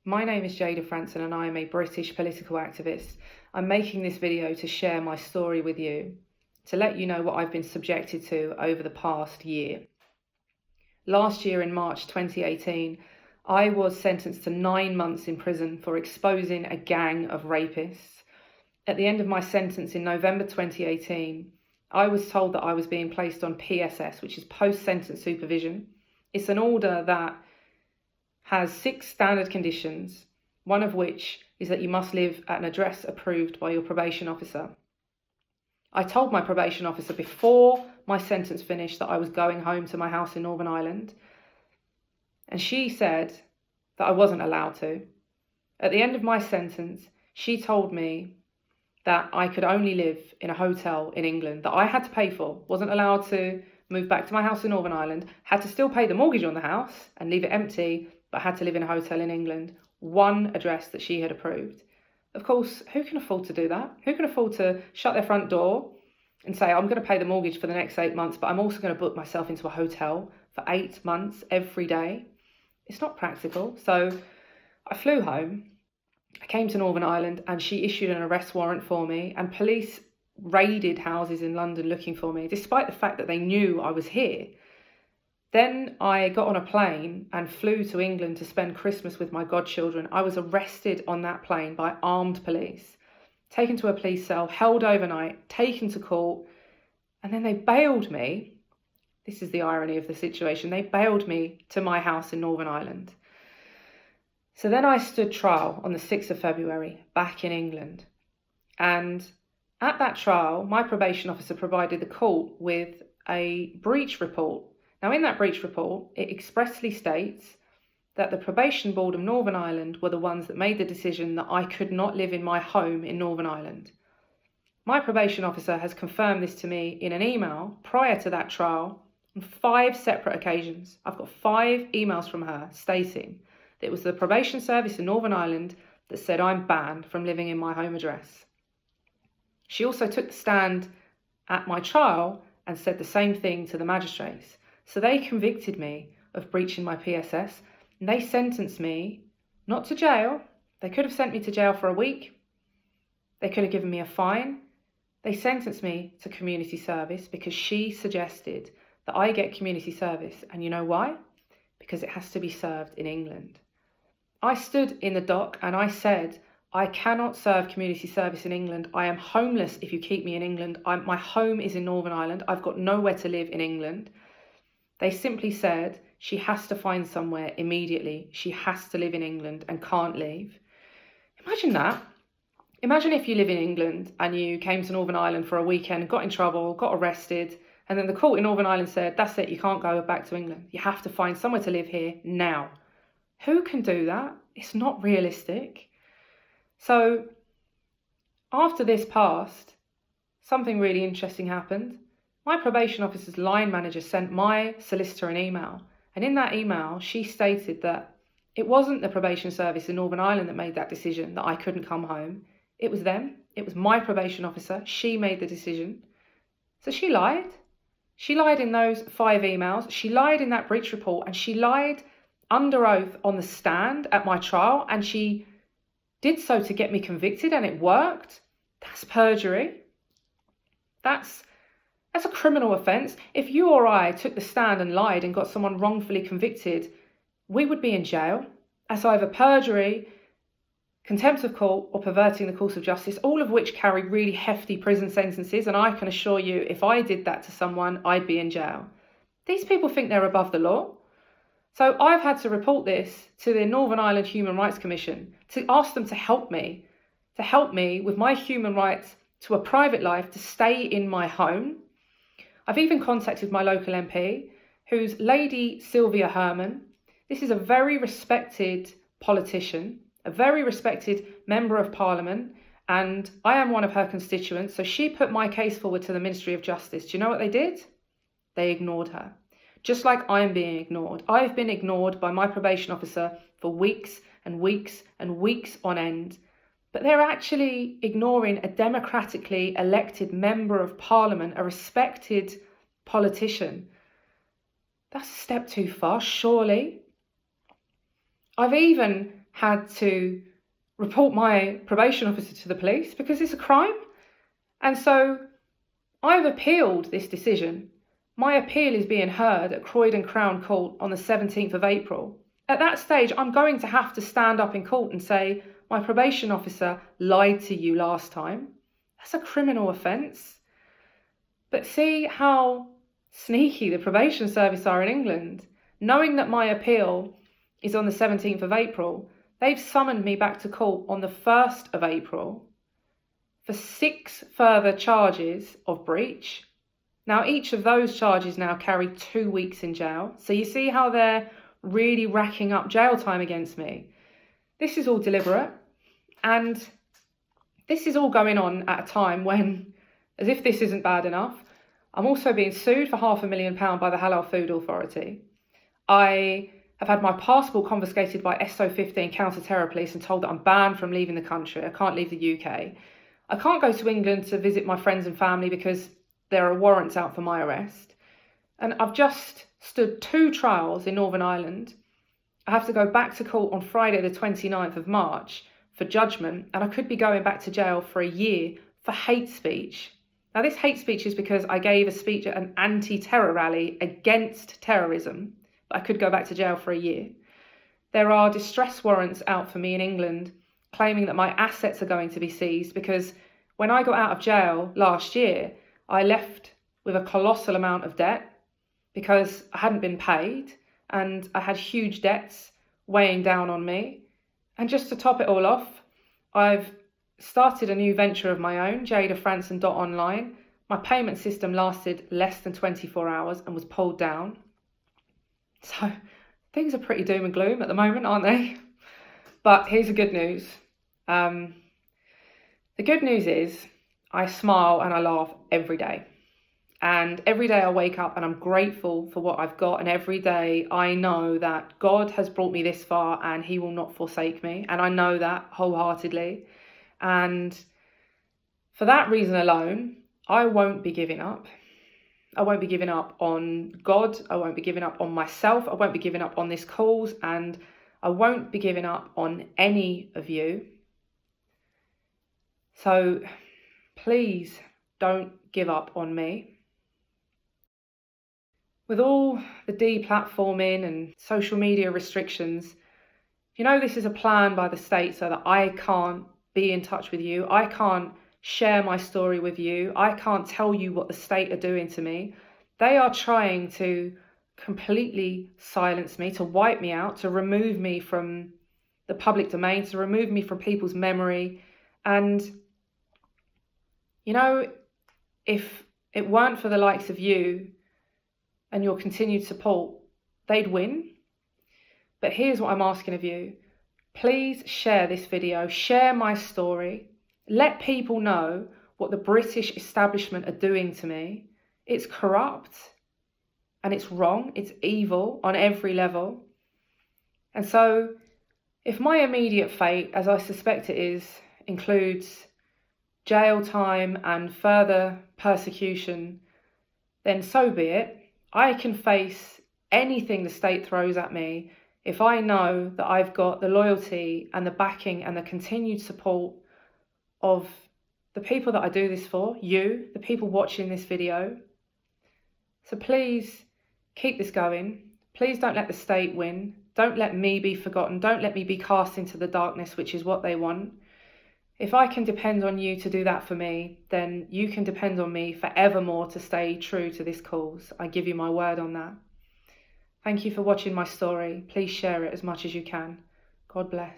My name is Jayda Fransen and I am a British political activist. I'm making this video to share my story with you, to let you know what I've been subjected to over the past year. Last year in March 2018, I was sentenced to 9 months in prison for exposing a gang of rapists. At the end of my sentence in November 2018, I was told that I was being placed on PSS, which is post-sentence supervision. It's an order that has 6 standard conditions, one of which is that you must live at an address approved by your probation officer. I told my probation officer before my sentence finished that I was going home to my house in Northern Ireland, and she said that I wasn't allowed to. At the end of my sentence, she told me that I could only live in a hotel in England that I had to pay for, wasn't allowed to move back to my house in Northern Ireland, had to still pay the mortgage on the house and leave it empty, but had to live in a hotel in England, one address that she had approved. Of course, who can afford to do that? Who can afford to shut their front door and say, I'm going to pay the mortgage for the next 8 months, but I'm also going to book myself into a hotel for 8 months every day? It's not practical. So I flew home. I came to Northern Ireland and she issued an arrest warrant for me, and police raided houses in London looking for me, despite the fact that they knew I was here. Then I got on a plane and flew to England to spend Christmas with my godchildren. I was arrested on that plane by armed police, taken to a police cell, held overnight, taken to court, and then they bailed me. This is the irony of the situation. They bailed me to my house in Northern Ireland. So then I stood trial on the 6th of February back in England. And at that trial, my probation officer provided the court with a breach report. Now, in that breach report, it expressly states that the probation board of Northern Ireland were the ones that made the decision that I could not live in my home in Northern Ireland. My probation officer has confirmed this to me in an email prior to that trial on 5 separate occasions. I've got 5 emails from her stating that it was the probation service in Northern Ireland that said I'm banned from living in my home address. She also took the stand at my trial and said the same thing to the magistrates. So they convicted me of breaching my PSS, and they sentenced me not to jail. They could have sent me to jail for a week. They could have given me a fine. They sentenced me to community service because she suggested that I get community service. And you know why? Because it has to be served in England. I stood in the dock and I said, I cannot serve community service in England. I am homeless if you keep me in England. My home is in Northern Ireland. I've got nowhere to live in England. They simply said she has to find somewhere immediately. She has to live in England and can't leave. Imagine that. Imagine if you live in England and you came to Northern Ireland for a weekend, got in trouble, got arrested, and then the court in Northern Ireland said, that's it, you can't go back to England. You have to find somewhere to live here now. Who can do that? It's not realistic. So after this passed, something really interesting happened. My probation officer's line manager sent my solicitor an email, and in that email she stated that it wasn't the probation service in Northern Ireland that made that decision that I couldn't come home. It was them. It was my probation officer. She made the decision. So she lied. She lied in those 5 emails. She lied in that breach report, and she lied under oath on the stand at my trial, and she did so to get me convicted, and it worked. That's perjury. That's a criminal offence. If you or I took the stand and lied and got someone wrongfully convicted, we would be in jail as either perjury, contempt of court, or perverting the course of justice, all of which carry really hefty prison sentences. And I can assure you, if I did that to someone, I'd be in jail. These people think they're above the law. So I've had to report this to the Northern Ireland Human Rights Commission to ask them to help me with my human rights to a private life, to stay in my home. I've even contacted my local MP, who's Lady Sylvia Herman. This is a very respected politician, a very respected member of Parliament, and I am one of her constituents. So she put my case forward to the Ministry of Justice. Do you know what they did? They ignored her. Just like I am being ignored. I've been ignored by my probation officer for weeks and weeks and weeks on end. But they're actually ignoring a democratically elected member of Parliament, a respected politician. That's a step too far, surely. I've even had to report my probation officer to the police because it's a crime. And so I've appealed this decision. My appeal is being heard at Croydon Crown Court on the 17th of April. At that stage, I'm going to have to stand up in court and say, my probation officer lied to you last time. That's a criminal offence. But see how sneaky the probation service are in England. Knowing that my appeal is on the 17th of April, they've summoned me back to court on the 1st of April for 6 further charges of breach. Now, each of those charges now carry 2 weeks in jail. So you see how they're really racking up jail time against me. This is all deliberate. And this is all going on at a time when, as if this isn't bad enough, I'm also being sued for £500,000 by the Halal Food Authority. I have had my passport confiscated by SO15 counter-terror police and told that I'm banned from leaving the country. I can't leave the UK. I can't go to England to visit my friends and family because there are warrants out for my arrest. And I've just stood 2 trials in Northern Ireland. I have to go back to court on Friday the 29th of March for judgment, and I could be going back to jail for a year for hate speech. Now, this hate speech is because I gave a speech at an anti-terror rally against terrorism, but I could go back to jail for a year. There are distress warrants out for me in England claiming that my assets are going to be seized because when I got out of jail last year, I left with a colossal amount of debt because I hadn't been paid and I had huge debts weighing down on me. And just to top it all off, I've started a new venture of my own, Jayda Fransen online. My payment system lasted less than 24 hours and was pulled down. So things are pretty doom and gloom at the moment, aren't they? But here's the good news. The good news is I smile and I laugh every day. And every day I wake up and I'm grateful for what I've got. And every day I know that God has brought me this far and he will not forsake me. And I know that wholeheartedly. And for that reason alone, I won't be giving up. I won't be giving up on God. I won't be giving up on myself. I won't be giving up on this cause. And I won't be giving up on any of you. So please don't give up on me. With all the deplatforming and social media restrictions, you know this is a plan by the state so that I can't be in touch with you. I can't share my story with you. I can't tell you what the state are doing to me. They are trying to completely silence me, to wipe me out, to remove me from the public domain, to remove me from people's memory. And, you know, if it weren't for the likes of you and your continued support, they'd win. But here's what I'm asking of you. Please share this video, share my story. Let people know what the British establishment are doing to me. It's corrupt and it's wrong. It's evil on every level. And so if my immediate fate, as I suspect it is, includes jail time and further persecution, then so be it. I can face anything the state throws at me if I know that I've got the loyalty and the backing and the continued support of the people that I do this for, you, the people watching this video. So please keep this going. Please don't let the state win. Don't let me be forgotten. Don't let me be cast into the darkness, which is what they want. If I can depend on you to do that for me, then you can depend on me forevermore to stay true to this cause. I give you my word on that. Thank you for watching my story. Please share it as much as you can. God bless.